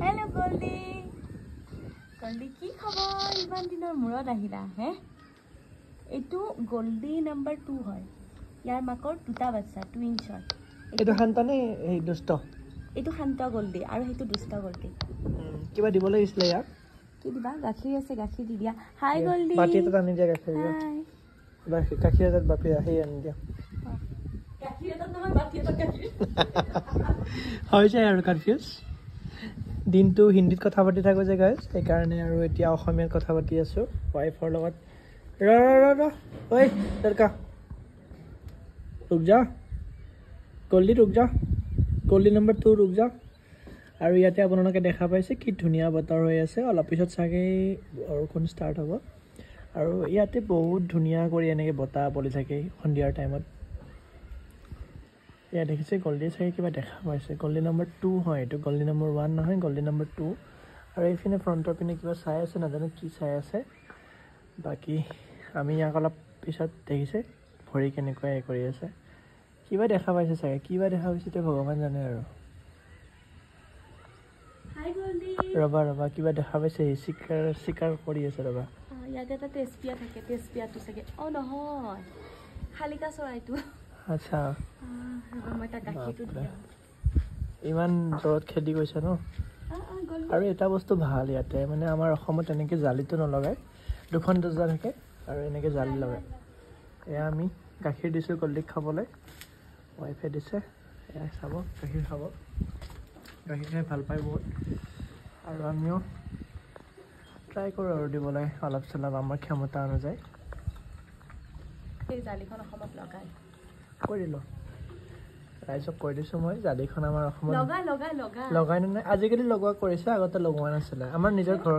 Hello, Goldie. Goldie, কি খবৰ? ইমান দিনৰ মূৰত আহিলা, হে? এইটো Goldie number 2 হয়। ইয়াৰ মাকৰ দুটা বাচ্চা, টুইনছৰ। এইটো শান্ত নে এই দুষ্ট? এইটো শান্ত Goldie আৰু সেইটো দুষ্ট Goldie। কিবা দিব লাগিছিল ইয়াক? কি দিবা? গাখীৰ আছে, গাখীৰ দি দিয়া। হাই Goldie। বাটি এটা আনি দিয়া গাখীৰ। হাই। গাখীৰ এটা বাপি আহি আনি দিয়া। গাখীৰ এটা নহয়, বাটি এটা গাখীৰ। হয় যায় আৰু কনফিউজ। দিনটো হিন্দীত কথা পাতি থাকোঁ যে গাইজ, সেইকাৰণে আৰু এতিয়া অসমীয়াত কথা পাতি আছোঁ ৱাইফৰ লগত। ৰ ঐ লড়কা ৰুক যা, গল্ডি ৰুক যা, গল্ডি নম্বৰ 2 ৰুক যা। আৰু ইয়াতে আপোনালোকে দেখা পাইছে কি ধুনীয়া বতৰ হৈ আছে। অলপ পিছত চাগে বৰষুণ ষ্টাৰ্ট হ'ব আৰু ইয়াতে বহুত ধুনীয়া কৰি এনেকৈ বতাহ বলি থাকে সন্ধিয়াৰ টাইমত। এয়া দেখিছে গল্ডি চাগে কিবা দেখা পাইছে। গল্ডি নম্বৰ 2 হয় এইটো, গল্ডি নম্বৰ 1 নহয়, গল্ডি নম্বৰ 2। আৰু এইপিনে ফ্ৰণ্টৰ পিনে কিবা চাই আছে, নাজানো কি চাই আছে। বাকী আমি ইয়াক অলপ পিছত দেখিছে ভৰি কেনেকুৱা এই কৰি আছে, কিবা দেখা পাইছে চাগে। কিবা দেখা পাইছে তো ভগৱান জানে আৰু। ৰবা কিবা দেখা পাইছে, চিকাৰ কৰি আছে ৰবা। ইয়াতে এটা তেজপিয়া থাকে, তেজপিয়াটো চাগে। অ' নহয়, শালিকা চৰাইটো। আচ্ছা, মই তাক গাখীৰটো দিওঁ। ইমান জ্বৰত খেদি গৈছে ন। আৰু এটা বস্তু ভাল ইয়াতে, মানে আমাৰ অসমত এনেকৈ জালিটো নলগায়, দুখন দৰ্জা থাকে আৰু এনেকৈ জালি লগায়। এয়া আমি গাখীৰ দিছোঁ গল্ডিক খাবলৈ, ৱাইফে দিছে। এয়া চাব, গাখীৰ খাব, গাখীৰ খাই ভাল পায় বহুত। আৰু আমিও ট্ৰাই কৰোঁ আৰু দিবলৈ অলপ চলপ আমাৰ ক্ষমতা অনুযায়ী। এই জালিখন অসমত লগায়, কৈ দিলোঁ ৰাইজক, কৈ দিছোঁ মই জালিখন আমাৰ অসমত লগাই লগাই নে নাই আজিকালি লগোৱা কৰিছে, আগতে লগোৱা নাছিলে। আমাৰ নিজৰ ঘৰত